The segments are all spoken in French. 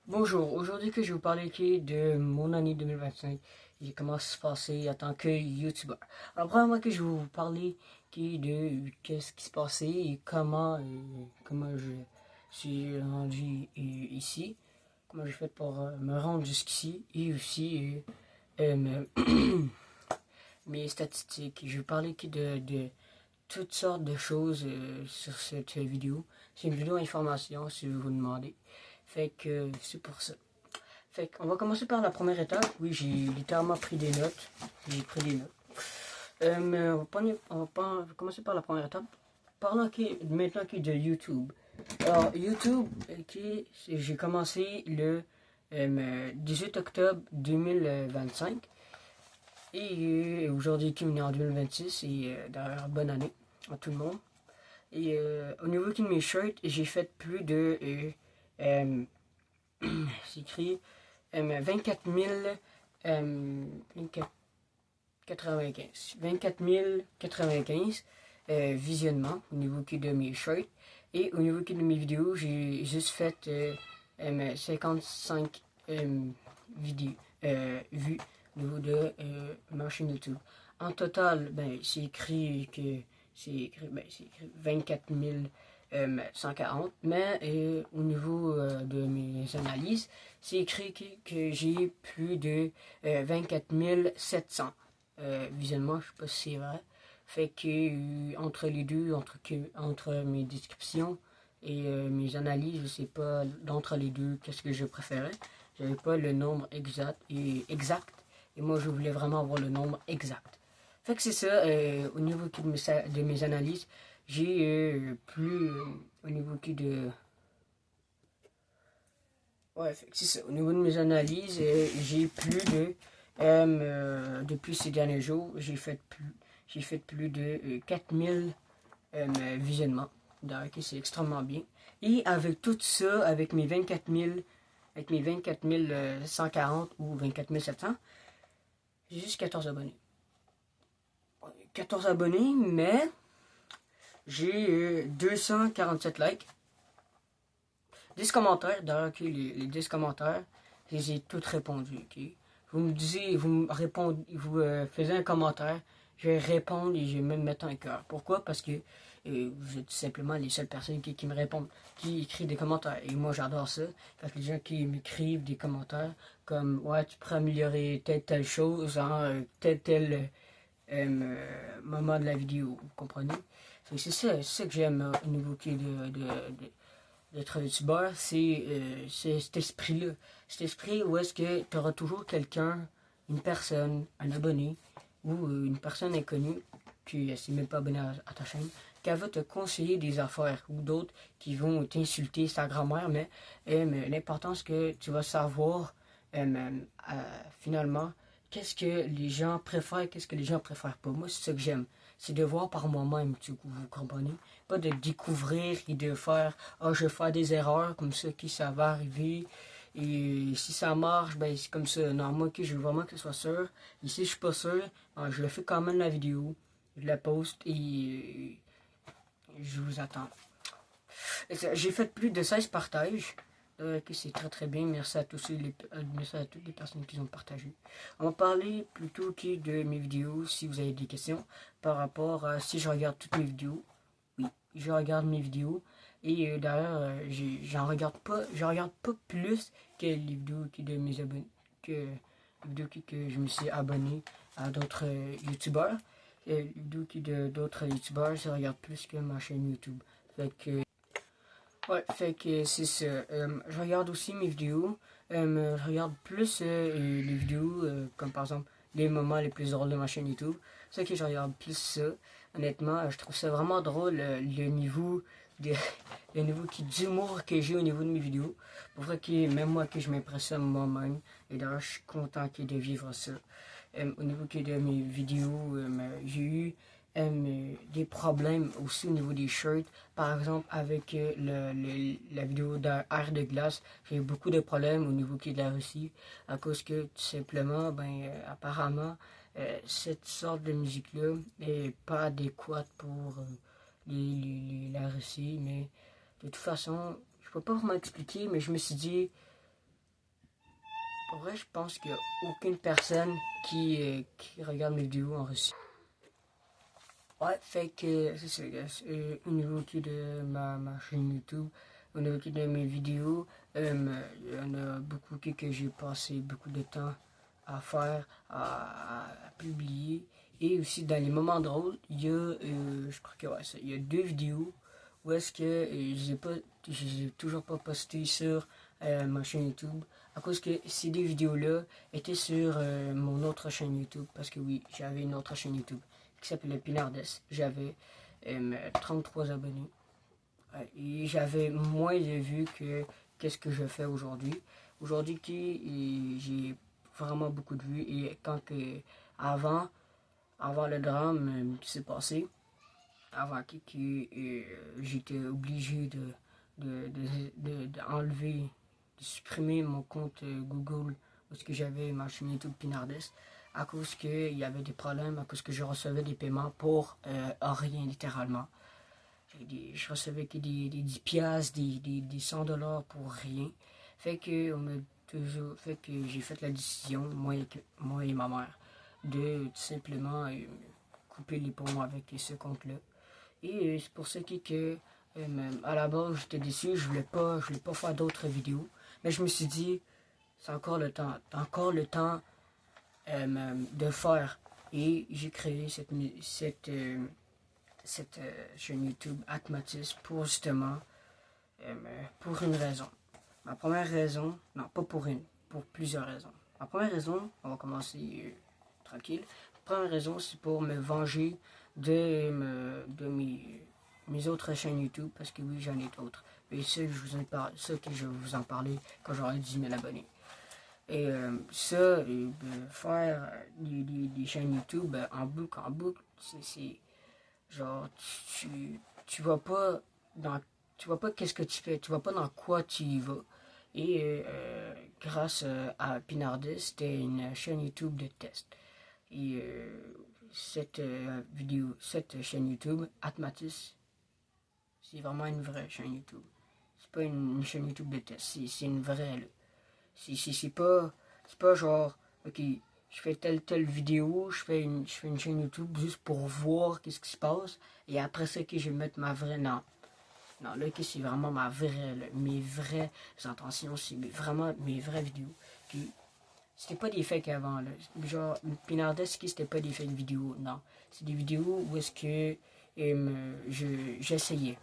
Bonjour, aujourd'hui que je vais vous parler de mon année 2025 et comment ça se passait en tant que YouTuber. Alors premièrement que je vais vous parler de qu'est-ce qui se passait et comment je suis rendu ici, comment j'ai fait pour me rendre jusqu'ici et aussi mes statistiques. Je vais parler de toutes sortes de choses sur cette vidéo. C'est une vidéo information si vous vous demandez. Fait que c'est pour ça. Fait qu'on va commencer par la première étape. Oui, j'ai littéralement pris des notes. J'ai pris des notes. Mais on va commencer par la première étape. Parlons maintenant de YouTube. Alors, YouTube, j'ai commencé le 18 octobre 2025. Et aujourd'hui, qui est en 2026. Et d'ailleurs, bonne année à tout le monde. Et au niveau de mes shirts, j'ai fait plus de... c'est écrit 24 095 visionnements au niveau de mes shirts. Et au niveau de mes vidéos, j'ai juste fait 55 vues au niveau de ma chaîne YouTube. En total, c'est écrit 24 140, mais au niveau de mes analyses, c'est écrit que j'ai plus de 24 700 visionnements, je sais pas si c'est vrai. Fait que entre les deux, entre mes descriptions et mes analyses, je sais pas d'entre les deux qu'est-ce que je préférais. J'avais pas le nombre exact et moi je voulais vraiment avoir le nombre exact. Fait que c'est ça, au niveau de mes analyses, j'ai plus au niveau de... Ouais, fait que c'est ça, au niveau de mes analyses, j'ai plus de... depuis ces derniers jours, j'ai fait plus de 4000 visionnements. Donc, c'est extrêmement bien. Et avec tout ça, avec mes 24 140 ou 24 700, j'ai juste 14 abonnés. 14 abonnés, mais j'ai 247 likes. 10 commentaires, d'ailleurs, les 10 commentaires, je les ai tous répondus, ok? Vous me disiez, vous me répondez, vous faisiez un commentaire, je vais répondre et je vais même mettre un cœur. Pourquoi? Parce que vous êtes tout simplement les seules personnes qui me répondent, qui écrivent des commentaires. Et moi, j'adore ça. Parce que les gens qui m'écrivent des commentaires comme, ouais, tu pourrais améliorer telle chose, hein, tel moment de la vidéo, vous comprenez? C'est ça que j'aime au niveau d'être youtubeur, c'est cet esprit-là. Cet esprit où est-ce que tu auras toujours quelqu'un, une personne, un abonné ou une personne inconnue qui n'est même pas abonné à ta chaîne, qui va te conseiller des affaires ou d'autres qui vont t'insulter sa grand-mère, mais l'important c'est que tu vas savoir finalement qu'est-ce que les gens préfèrent, qu'est-ce que les gens préfèrent pas. Moi, c'est ça que j'aime. C'est de voir par moi-même, vous comprenez? Pas de découvrir et de faire « Ah, je vais faire des erreurs, comme ça, ça va arriver. » Et si ça marche, ben c'est comme ça. Non, moi, je veux vraiment que ce soit sûr. Et si je suis pas sûr, ben, je le fais quand même la vidéo. Je la poste et je vous attends. J'ai fait plus de 16 partages. Que c'est très très bien. Merci à merci à toutes les personnes qui ont partagé. On va parler plutôt de mes vidéos si vous avez des questions par rapport à si je regarde toutes mes vidéos. Oui, je regarde mes vidéos. Et d'ailleurs, je regarde pas plus que les vidéos de mes abonnés, que les vidéos que je me suis abonné à d'autres youtubeurs. Les vidéos d'autres youtubeurs, je regarde plus que ma chaîne YouTube. Fait que c'est ça. Je regarde aussi mes vidéos. Je regarde plus les vidéos, comme par exemple les moments les plus drôles de ma chaîne YouTube. C'est que je regarde plus ça. Honnêtement, je trouve ça vraiment drôle le niveau de le niveau d'humour que j'ai au niveau de mes vidéos. Pour vrai que même moi que je m'impressionne moi-même. Et d'ailleurs, je suis content de vivre ça. Au niveau de mes vidéos, j'ai eu des problèmes aussi au niveau des shirts. Par exemple, avec la vidéo d'Air de glace, j'ai eu beaucoup de problèmes au niveau de la Russie. À cause que, tout simplement, apparemment, cette sorte de musique-là n'est pas adéquate pour la Russie. Mais de toute façon, je peux pas vraiment expliquer, mais je me suis dit, Pour vrai, je pense qu'il n'y a aucune personne qui regarde mes vidéos en Russie. Ouais, fait que c'est ça, guys. Au niveau qui de ma chaîne YouTube, au niveau qui de mes vidéos, il y en a beaucoup que j'ai passé beaucoup de temps à faire, à publier. Et aussi dans les moments drôles, il y a, je crois que ouais, ça, il y a 2 vidéos où est-ce que j'ai toujours pas posté sur ma chaîne YouTube à cause que ces 2 vidéos-là étaient sur mon autre chaîne YouTube parce que oui, j'avais une autre chaîne YouTube qui s'appelait Pinardes. J'avais 33 abonnés et j'avais moins de vues que qu'est-ce que je fais aujourd'hui. Aujourd'hui, j'ai vraiment beaucoup de vues et quand que avant le drame qui s'est passé, avant que j'étais obligé d'enlever, de supprimer mon compte Google parce que j'avais ma chaîne YouTube Pinardes à cause qu'il y avait des problèmes, à cause que je recevais des paiements pour rien littéralement. Je recevais que des 10 piastres, des 100 dollars pour rien. Fait que, fait que j'ai fait la décision, moi et ma mère, de tout simplement couper les ponts avec ce compte-là. Et c'est pour ça que à la base, j'étais déçu, je voulais pas faire d'autres vidéos. Mais je me suis dit, c'est encore le temps. T'as encore le temps de faire. Et j'ai créé cette chaîne YouTube Atmatis pour justement, pour une raison. Ma première raison, non pas pour une, pour plusieurs raisons. Ma première raison, on va commencer tranquille. La première raison, c'est pour me venger de mes autres chaînes YouTube, parce que oui, j'en ai d'autres. Et ça, ça que je vais vous en parler quand j'aurai 10 000 abonnés. Et ça, faire des chaînes YouTube en boucle, c'est genre, tu vois pas dans, tu vois pas qu'est-ce que tu fais, tu vois pas dans quoi tu y vas. Et grâce à Pinardes, c'était une chaîne YouTube de test. Et cette chaîne YouTube, Atmatis, c'est vraiment une vraie chaîne YouTube. C'est pas une chaîne YouTube de test, c'est une vraie, là. C'est pas genre, ok, je fais telle vidéo, je fais une chaîne YouTube juste pour voir qu'est-ce qui se passe, et après ça, que je vais mettre ma vraie, non. Non, là, que c'est vraiment ma vraie, là, mes vraies intentions, c'est vraiment mes vraies vidéos. Puis, c'était pas des fakes avant, là. Genre, Pinardeski, c'était pas des fakes vidéos, non. C'est des vidéos où est-ce que j'essayais.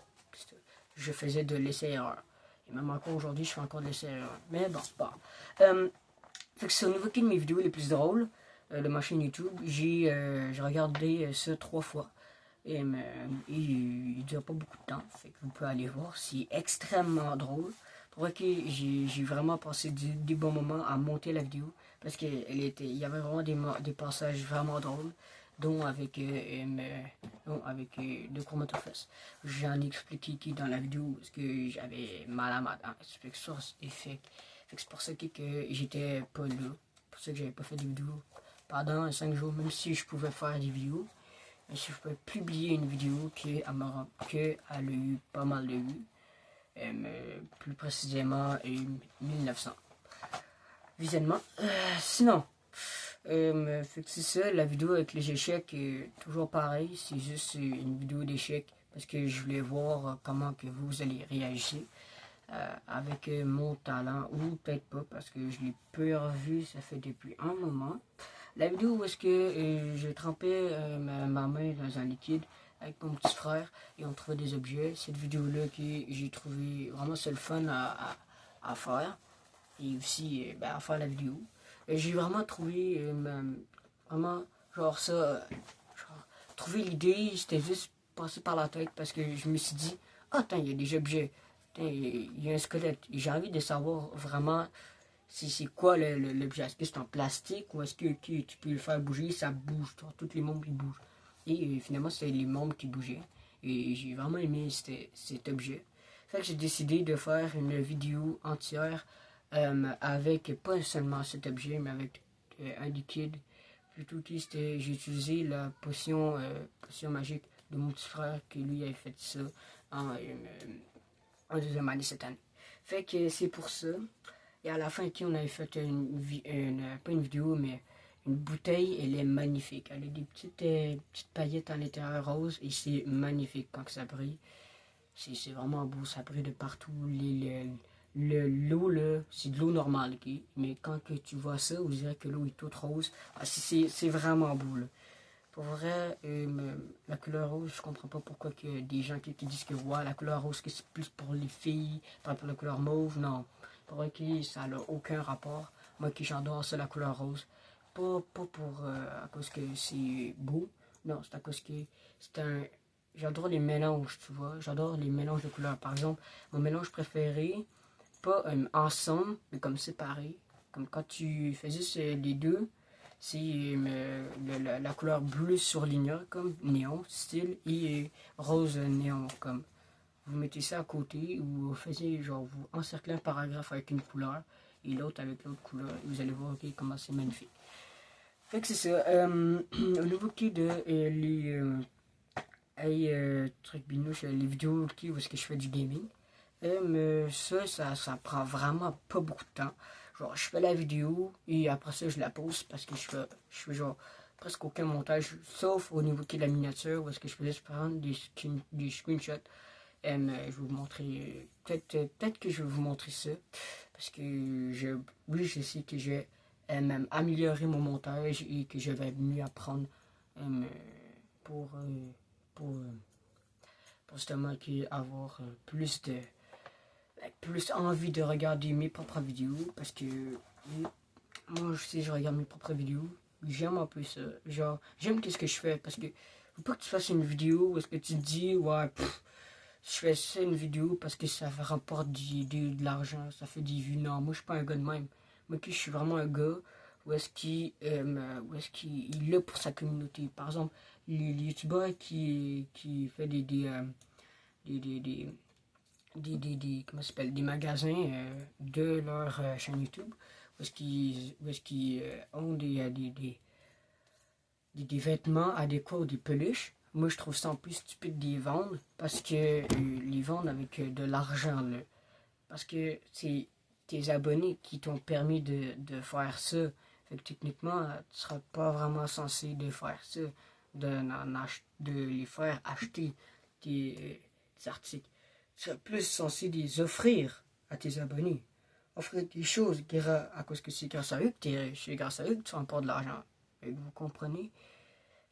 Je faisais de l'essai-erreur. Et même encore aujourd'hui, je fais encore de l'essai-erreur. Mais bon, bon. Fait que c'est au niveau de mes vidéos les plus drôles de ma chaîne YouTube. J'ai regardé ça 3 fois. Et il dure pas beaucoup de temps. Fait que vous pouvez aller voir. C'est extrêmement drôle. Pour vrai que j'ai vraiment passé des bons moments à monter la vidéo. Parce qu'il y avait vraiment des passages vraiment drôles. Dont avec de Chromatofest. J'en ai expliqué qui dans la vidéo parce que j'avais mal à ma dent. Fait que c'est pour ça que j'étais pas là. Pour ça que j'avais pas fait de vidéo pendant 5 jours. Même si je pouvais faire des vidéos. Mais si je pouvais publier une vidéo qu'elle a eu pas mal de vues. Plus précisément 1900 visionnements. Sinon, fait que c'est ça, la vidéo avec les échecs est toujours pareil, c'est juste une vidéo d'échecs parce que je voulais voir comment que vous allez réagir avec mon talent ou peut-être pas parce que je l'ai peu revu, ça fait depuis un moment. La vidéo où est-ce que j'ai trempé ma main dans un liquide avec mon petit frère et on trouvait des objets, cette vidéo-là que j'ai trouvé vraiment c'est le fun à faire et aussi à faire la vidéo. J'ai vraiment trouvé, vraiment, genre ça, genre, trouver l'idée, c'était juste passé par la tête parce que je me suis dit, ah, attends, il y a des objets, il y a un squelette. J'ai envie de savoir vraiment c'est quoi l'objet. Est-ce que c'est en plastique ou est-ce que tu peux le faire bouger, ça bouge, genre, tous les membres ils bougent. Et finalement, c'était les membres qui bougeaient. Et j'ai vraiment aimé cet objet. Fait que j'ai décidé de faire une vidéo entière avec pas seulement cet objet, mais avec un liquide. Plutôt que j'ai utilisé la potion magique de mon petit frère qui lui avait fait ça en deuxième année cette année. Fait que c'est pour ça. Et à la fin, on avait fait pas une vidéo, mais une bouteille. Elle est magnifique. Elle a des petites paillettes à l'intérieur rose. Et c'est magnifique quand ça brille. C'est vraiment beau. Ça brille de partout. L'eau, là, c'est de l'eau normale. Okay? Mais quand que tu vois ça, on dirait que l'eau est toute rose. Ah, c'est vraiment beau. Là. Pour vrai, la couleur rose, je comprends pas pourquoi que des gens qui disent que ouais, la couleur rose, que c'est plus pour les filles, par rapport à la couleur mauve. Non. Pour vrai que ça n'a aucun rapport. Moi qui j'adore ça, la couleur rose. Pas pour à cause que c'est beau. Non, c'est à cause que c'est un. J'adore les mélanges, tu vois. J'adore les mélanges de couleurs. Par exemple, mon mélange préféré, pas ensemble, mais comme séparé. Comme quand tu fais juste les deux, c'est la couleur bleue surlignée, comme néon, style, et rose néon, comme. Vous mettez ça à côté, ou vous faisiez, genre, vous encerclez un paragraphe avec une couleur, et l'autre avec l'autre couleur, et vous allez voir okay, comment c'est magnifique. Fait que c'est ça. Au niveau qui de les trucs binouches, les vidéos qui où est-ce que je fais du gaming. Mais ça prend vraiment pas beaucoup de temps. Genre, je fais la vidéo et après ça, je la pose parce que je fais genre presque aucun montage, sauf au niveau de la miniature où est-ce que je faisais prendre des screenshots. Je vais vous montrer, peut-être que je vais vous montrer ça parce que oui, je sais que j'ai même amélioré mon montage et que je vais mieux apprendre pour, pour, euh, pour justement avoir plus envie de regarder mes propres vidéos parce que moi si je regarde mes propres vidéos, j'aime un peu ça. Genre, j'aime qu'est-ce que je fais parce que faut pas que tu fasses une vidéo où est-ce que tu te dis ouais je fais ça une vidéo parce que ça rapporte de l'argent, ça fait des vues. Non, moi je suis pas un gars de même. Moi je suis vraiment un gars où est-ce qu'il est là pour sa communauté. Par exemple, les youtubeurs qui fait des, des, des, comment ça s'appelle, des magasins de leur chaîne YouTube où est-ce qu'ils ont des vêtements adéquats ou des peluches. Moi, je trouve ça en plus stupide de les vendre parce que les vendre avec de l'argent. Là. Parce que c'est tes abonnés qui t'ont permis de faire ça. Fait que techniquement, tu seras pas vraiment censé de faire ça, de les faire acheter des articles. Tu seras plus censé les offrir à tes abonnés. Offrir des choses à cause que c'est grâce à eux que tu es riche. C'est grâce à eux que tu remportes de l'argent. Vous comprenez?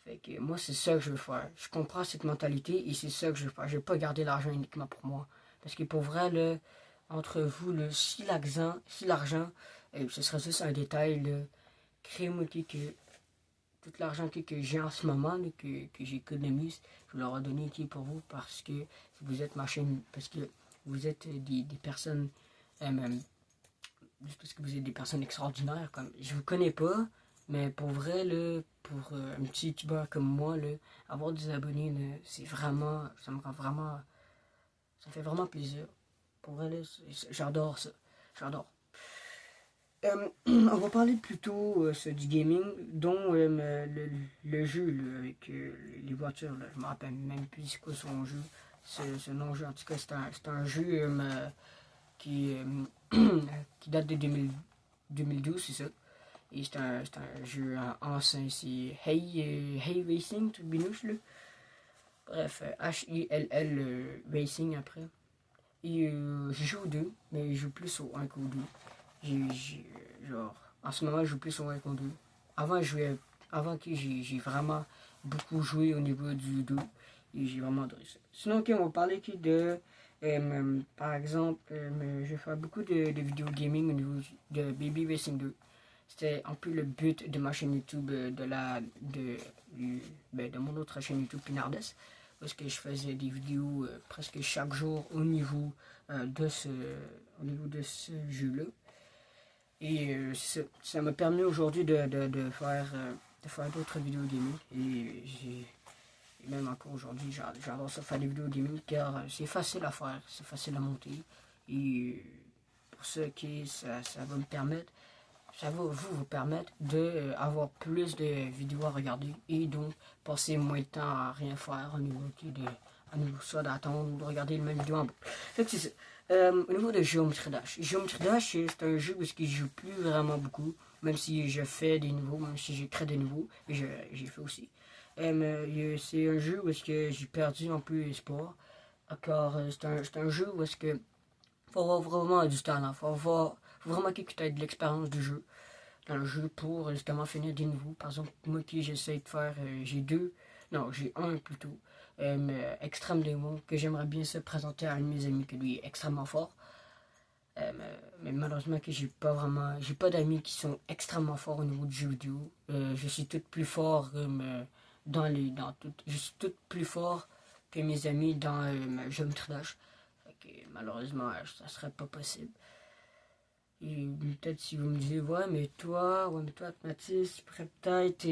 Fait que moi, c'est ça que je veux faire. Je comprends cette mentalité et c'est ça que je veux faire. Je veux pas garder l'argent uniquement pour moi. Parce que pour vrai, là, entre vous, là, si l'argent, ce serait juste un détail, là, créez-moi que tout l'argent que j'ai en ce moment, là, que j'économise, je leur ai donné pour vous parce que vous êtes ma chaîne, parce que vous êtes des personnes, juste parce que vous êtes des personnes extraordinaires. Comme, je vous connais pas, mais pour vrai, là, pour un petit youtubeur comme moi, là, avoir des abonnés, là, c'est vraiment, ça me rend vraiment, ça me fait vraiment plaisir. Pour vrai, là, j'adore ça. J'adore. On va parler plutôt du gaming, dont le jeu là, avec les voitures. Là. Je me rappelle même plus c'est quoi son jeu. Ce non-jeu, en tout cas, c'est un jeu qui, qui date de 2012, c'est ça. Et c'est un jeu ancien, c'est Hey Racing, tout binouche là. Bref, Hill Racing après. Et je joue au 2, mais je joue plus au 1 qu'au 2. Genre, en ce moment, je joue plus au 1 qu'au 2. Avant que j'ai vraiment beaucoup joué au niveau du 2. Et j'ai vraiment adoré ça. Sinon, ok, on va parler de par exemple, je vais faire beaucoup de vidéos gaming au niveau de Baby Racing 2. C'était un peu le but de ma chaîne YouTube, de mon autre chaîne YouTube Pinardes, parce que je faisais des vidéos presque chaque jour au niveau de ce jeu-là. Et ça m'a permis aujourd'hui de faire d'autres vidéos gaming. Et même encore aujourd'hui, j'adore ça faire des vidéos gaming car c'est facile à faire, c'est facile à monter. Et pour ça, ça va me permettre, ça va vous permettre d'avoir plus de vidéos à regarder et donc passer moins de temps à rien faire au niveau soit d'attendre ou de regarder le même vidéo en boucle. Fait que c'est ça. Au niveau de Geometry Dash. Geometry Dash, c'est un jeu où je joue plus vraiment beaucoup, même si je fais des nouveaux, même si je crée des nouveaux, et j'ai fait aussi. C'est un jeu où j'ai perdu un peu espoir, car c'est un jeu où faut avoir vraiment du talent, faut vraiment que tu aies de l'expérience du jeu, dans le jeu pour justement finir des nouveaux. Par exemple, moi qui j'essaie de faire, j'ai un plutôt, extrême démon que j'aimerais bien se présenter à un de mes amis que lui est extrêmement fort. Mais malheureusement que j'ai pas d'amis qui sont extrêmement forts au niveau du jeu vidéo. Je suis tout plus fort je suis tout plus fort que mes amis dans Geometry Dash. Malheureusement, ça serait pas possible. Et peut-être si vous me disiez, ouais, mais toi, Mathis, tu pourrais peut-être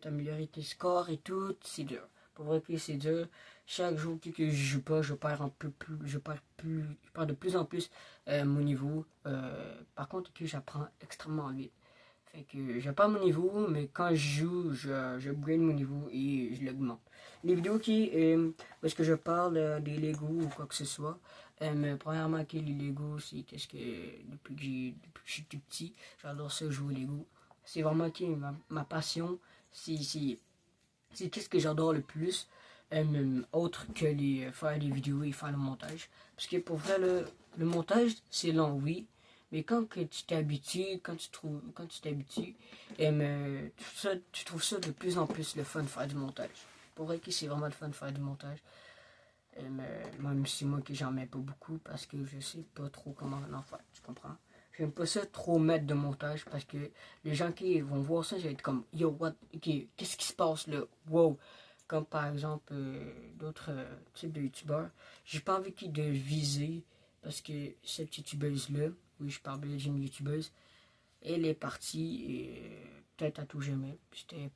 améliorer tes scores et tout, c'est dur. Pour vrai que c'est dur. Chaque jour que je joue pas, je perds un peu plus, je perds de plus en plus mon niveau. Par contre, que j'apprends extrêmement vite. Fait que j'ai pas mon niveau, mais quand je joue, je upgrade mon niveau et je l'augmente. Les vidéos où est-ce que je parle des Lego ou quoi que ce soit, premièrement, que les Lego, c'est qu'est-ce que, depuis que je suis tout petit, j'adore ça jouer aux Lego. C'est vraiment ma passion, c'est qu'est-ce que j'adore le plus, autre que faire les vidéos et faire le montage. Parce que pour vrai, le montage, c'est long, oui, mais quand que tu t'habitues, quand tu t'habitues, tu trouves ça de plus en plus le fun de faire du montage. Pour vrai que c'est vraiment le fun de faire du montage. Même si moi que j'en mets pas beaucoup parce que je sais pas trop comment en faire, tu comprends? J'aime pas ça trop mettre de montage parce que les gens qui vont voir ça, je vais être comme yo, qu'est-ce qui se passe là? Wow! Comme par exemple d'autres types de youtubeurs. J'ai pas envie de viser parce que cette youtubeuse-là, oui, je parle bien d'une youtubeuse, elle est partie et peut-être à tout jamais. C'est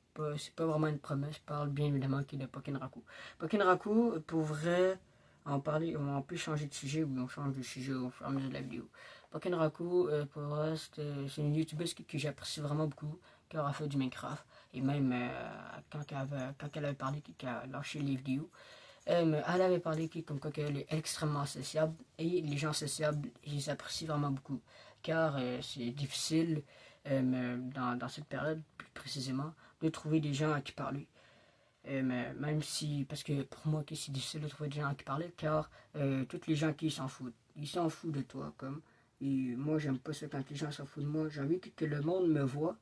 pas vraiment une promesse. Je parle bien évidemment qu'il de Pokenraku. Pokenraku, pour vrai, on peut changer de sujet ou on change de sujet au fur et à mesure de la vidéo. Pokenraku, pour vrai, c'est une youtubeuse que j'apprécie vraiment beaucoup, qui aura fait du Minecraft. Et même quand elle avait parlé qu'elle a lâché les vidéos, elle avait parlé comme quoi qu'elle est extrêmement sociable. Et les gens sociables, je les apprécie vraiment beaucoup. Car c'est difficile, dans cette période, plus précisément, de trouver des gens à qui parler. Même si, parce que pour moi, c'est difficile de trouver des gens à qui parler, car tous les gens qui s'en foutent, ils s'en foutent de toi, comme. Et moi, j'aime pas ça quand les gens s'en foutent de moi. J'ai envie que le monde me voit,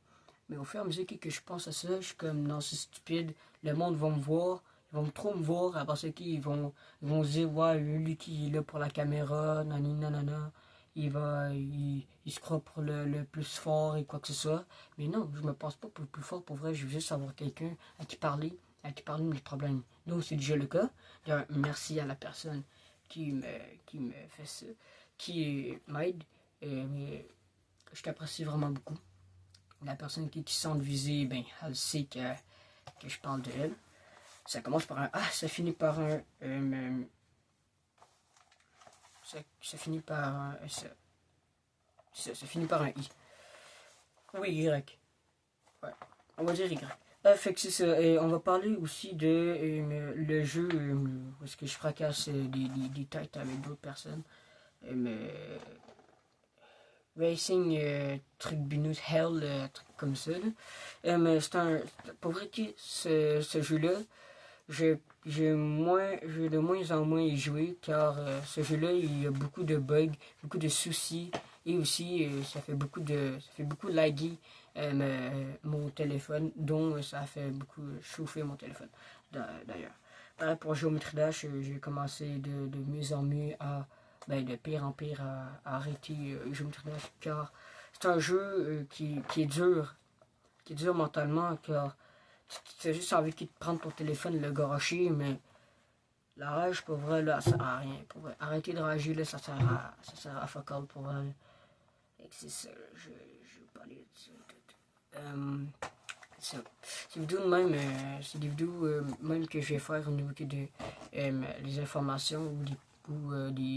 mais au fur et à mesure que je pense à ça, je suis comme, non, c'est stupide, le monde va me voir, ils vont trop me voir, après ça, ils vont se dire, ouais, lui qui est là pour la caméra, nanana, il se croit pour le plus fort et quoi que ce soit. Mais non, je me pense pas pour le plus fort, pour vrai, je veux juste avoir quelqu'un à qui parler de mes problèmes. Donc c'est déjà le cas. D'ailleurs, merci à la personne qui me fait ça, qui m'aide. Mais je t'apprécie vraiment beaucoup. La personne qui se sent visée, ben, elle sait que je parle de elle. Ça commence par un A, ça finit par un... ça finit par un... Ça finit par un I. Oui, Y. Ouais, on va dire Y. Fait que c'est ça. Et on va parler aussi de le jeu où est-ce que je fracasse des têtes avec d'autres personnes. Racing, truc binous hell, truc comme ça. Mais c'est un. Pour vrai que ce jeu-là, j'ai de moins en moins y jouer car ce jeu-là, il y a beaucoup de bugs, beaucoup de soucis et aussi ça fait beaucoup laguer mon téléphone, dont ça a fait beaucoup chauffer mon téléphone d'ailleurs. Pour Geometry Dash, j'ai commencé de mieux en mieux de pire en pire à arrêter Geometry Dash car c'est un jeu qui est dur mentalement car tu as juste envie de prendre ton téléphone, le garocher, mais la rage, pour vrai, là, ça sert à rien. Pour vrai. Arrêter de rager, là, ça sert à fuck all, pour vrai. Et c'est ça, je vais parler de ça. Ça. Ces vidéos de même, c'est des vidéos même que je vais faire au niveau de les informations des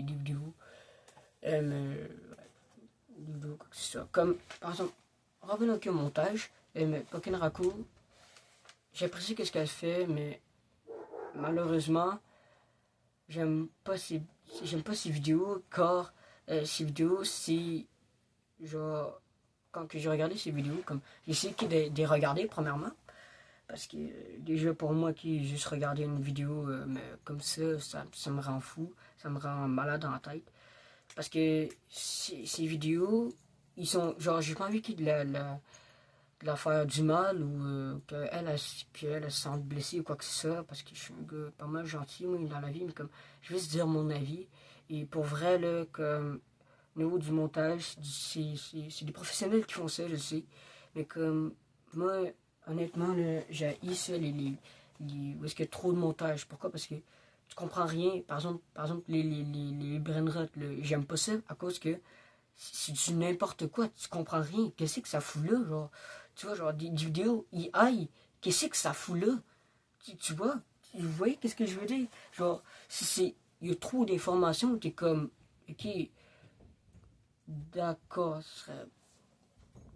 vidéos. Des vidéos, quoi que ce soit. Comme, par exemple, revenons au montage. Pokenraku, j'apprécie ce qu'elle fait, mais malheureusement, j'aime pas j'aime pas ces vidéos, car ces vidéos, c'est genre, quand que j'ai regardé ces vidéos, comme j'essaie de les regarder premièrement, parce que déjà pour moi qui juste regarder une vidéo mais comme ça me rend fou, ça me rend malade dans la tête. Parce que ces vidéos, ils sont genre, j'ai pas envie qu'il de la faire du mal ou qu'elle se sente blessée ou quoi que ce soit, parce que je suis un gars pas mal gentil moi, dans la vie, mais comme je vais se dire mon avis. Et pour vrai, là, comme au niveau du montage, c'est des professionnels qui font ça, je sais. Mais comme moi, honnêtement, j'ai ça, où est-ce qu'il y a trop de montage. Pourquoi? Parce que tu comprends rien. Par exemple les brainrots, j'aime pas ça à cause que c'est du n'importe quoi, tu comprends rien. Qu'est-ce que ça fout là, genre? Tu vois, genre des vidéos AI, qu'est-ce que ça fout là? Tu vois? Vous voyez qu'est-ce que je veux dire? Genre, si c'est. Il y a trop d'informations, t'es comme. Ok, d'accord,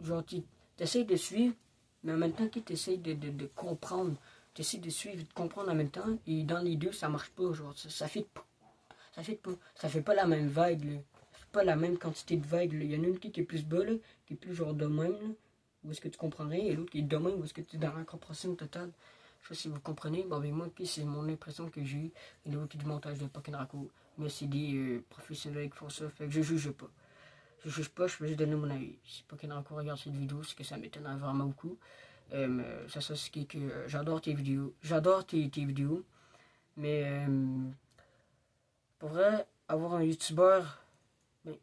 genre, tu essaies de suivre, mais en même temps, tu essaies de comprendre. Tu essaies de suivre et de comprendre en même temps, et dans les deux, ça marche pas, genre, ça fait pas. Ça fait pas. Ça fait pas la même vague, là. Pas la même quantité de vagues. Là. Il y en a une qui est plus bas, là, qui est plus genre de même, là, où est-ce que tu comprends rien, et l'autre qui est de même, où est-ce que tu es dans la compréhension totale. Je sais pas si vous comprenez. Bon, ben moi, puis c'est mon impression que j'ai eu au niveau du montage de Pokémon Raco. Mais c'est des professionnels qui font ça, fait que je juge pas. Je juge pas, je peux juste donner mon avis. Si Pokémon Raco regarde cette vidéo, c'est que ça m'étonne vraiment beaucoup. Ça c'est que j'adore tes vidéos. J'adore tes vidéos. Mais pour vrai, avoir un youtubeur, ben,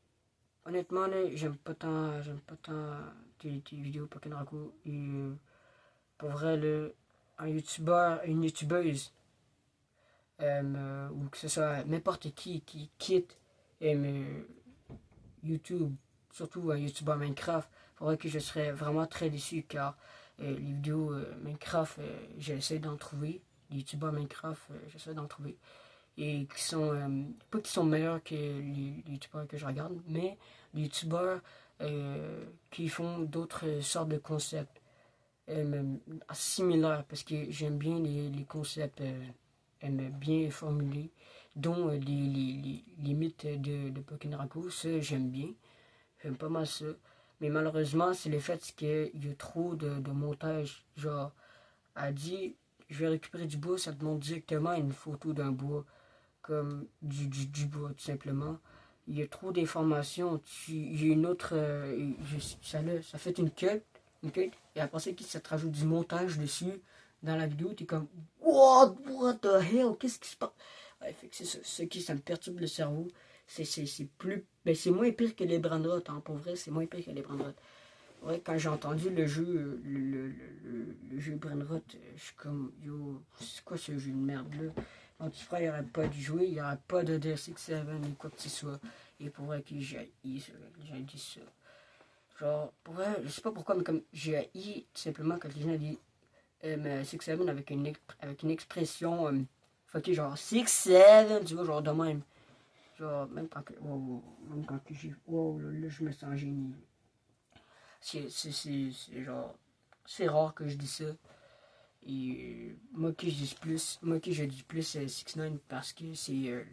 honnêtement, là, j'aime pas tant tes vidéos Pokémon Raco. Et pour vrai, là, un youtubeur, une youtubeuse, ou que ce soit n'importe qui quitte YouTube, surtout un youtubeur Minecraft, pour vrai que je serais vraiment très déçu car les vidéos Minecraft, j'essaie d'en trouver. Les youtubeurs Minecraft, j'essaie d'en trouver. Et qui sont, pas qui sont meilleurs que les youtubeurs que je regarde, mais les youtubeurs qui font d'autres sortes de concepts similaires, parce que j'aime bien les concepts bien formulés, dont les mythes de Pokémon Raco, ça j'aime bien, j'aime pas mal ça. Mais malheureusement, c'est le fait qu'il y a trop de montage. Genre, elle dit, je vais récupérer du bois, ça te montre directement une photo d'un bois comme du bois, tout simplement. Il y a trop d'informations. Il y a une autre. Ça fait une quête, et après ça, ça te rajoute du montage dessus dans la vidéo. T'es comme, what the hell, qu'est-ce qui se passe? Ouais, fait que c'est ça, ça me perturbe le cerveau. C'est plus. Ben, c'est moins pire que les Brandrot, hein, pour vrai, c'est moins pire que les Brandrot. Ouais, quand j'ai entendu le jeu, le jeu Brainrot, je suis comme, yo, c'est quoi ce jeu de merde là? Mon petit frère, il n'aurait pas dû jouer, il n'y aurait pas de DSX7 ni quoi que ce soit. Et pour vrai que j'ai dit ça. Genre, pour vrai, je sais pas pourquoi, mais comme j'ai haï tout simplement quand les gens disent 6-7 avec une expression fucké, genre 6-7, tu vois, genre de même. Genre, même quand que j'ai. Wow, là, je me sens génie. C'est genre. C'est rare que je dis ça. Et moi qui je dis plus 6ix9ine parce que c'est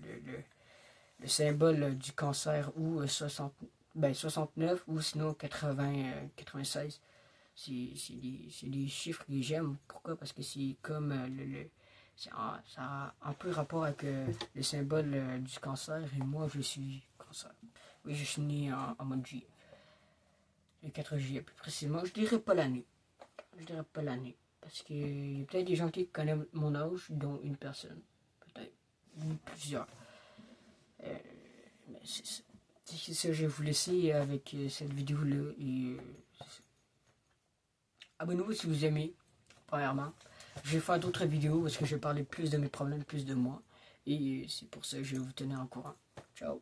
le symbole du cancer ou 69 ou sinon 96. C'est des chiffres que j'aime. Pourquoi? Parce que c'est comme ça a un peu rapport avec le symbole du cancer et moi je suis cancer. Oui, je suis né en mode juillet. Le 4 juillet plus précisément. Je dirais pas l'année. Je dirais pas l'année. Parce qu'il y a peut-être des gens qui connaissent mon âge, dont une personne. Peut-être. Ou plusieurs. Mais c'est ça. C'est ça, je vais vous laisser avec cette vidéo-là. Et abonnez-vous si vous aimez, premièrement. Je vais faire d'autres vidéos parce que je vais parler plus de mes problèmes, plus de moi. Et c'est pour ça que je vais vous tenir au courant. Ciao.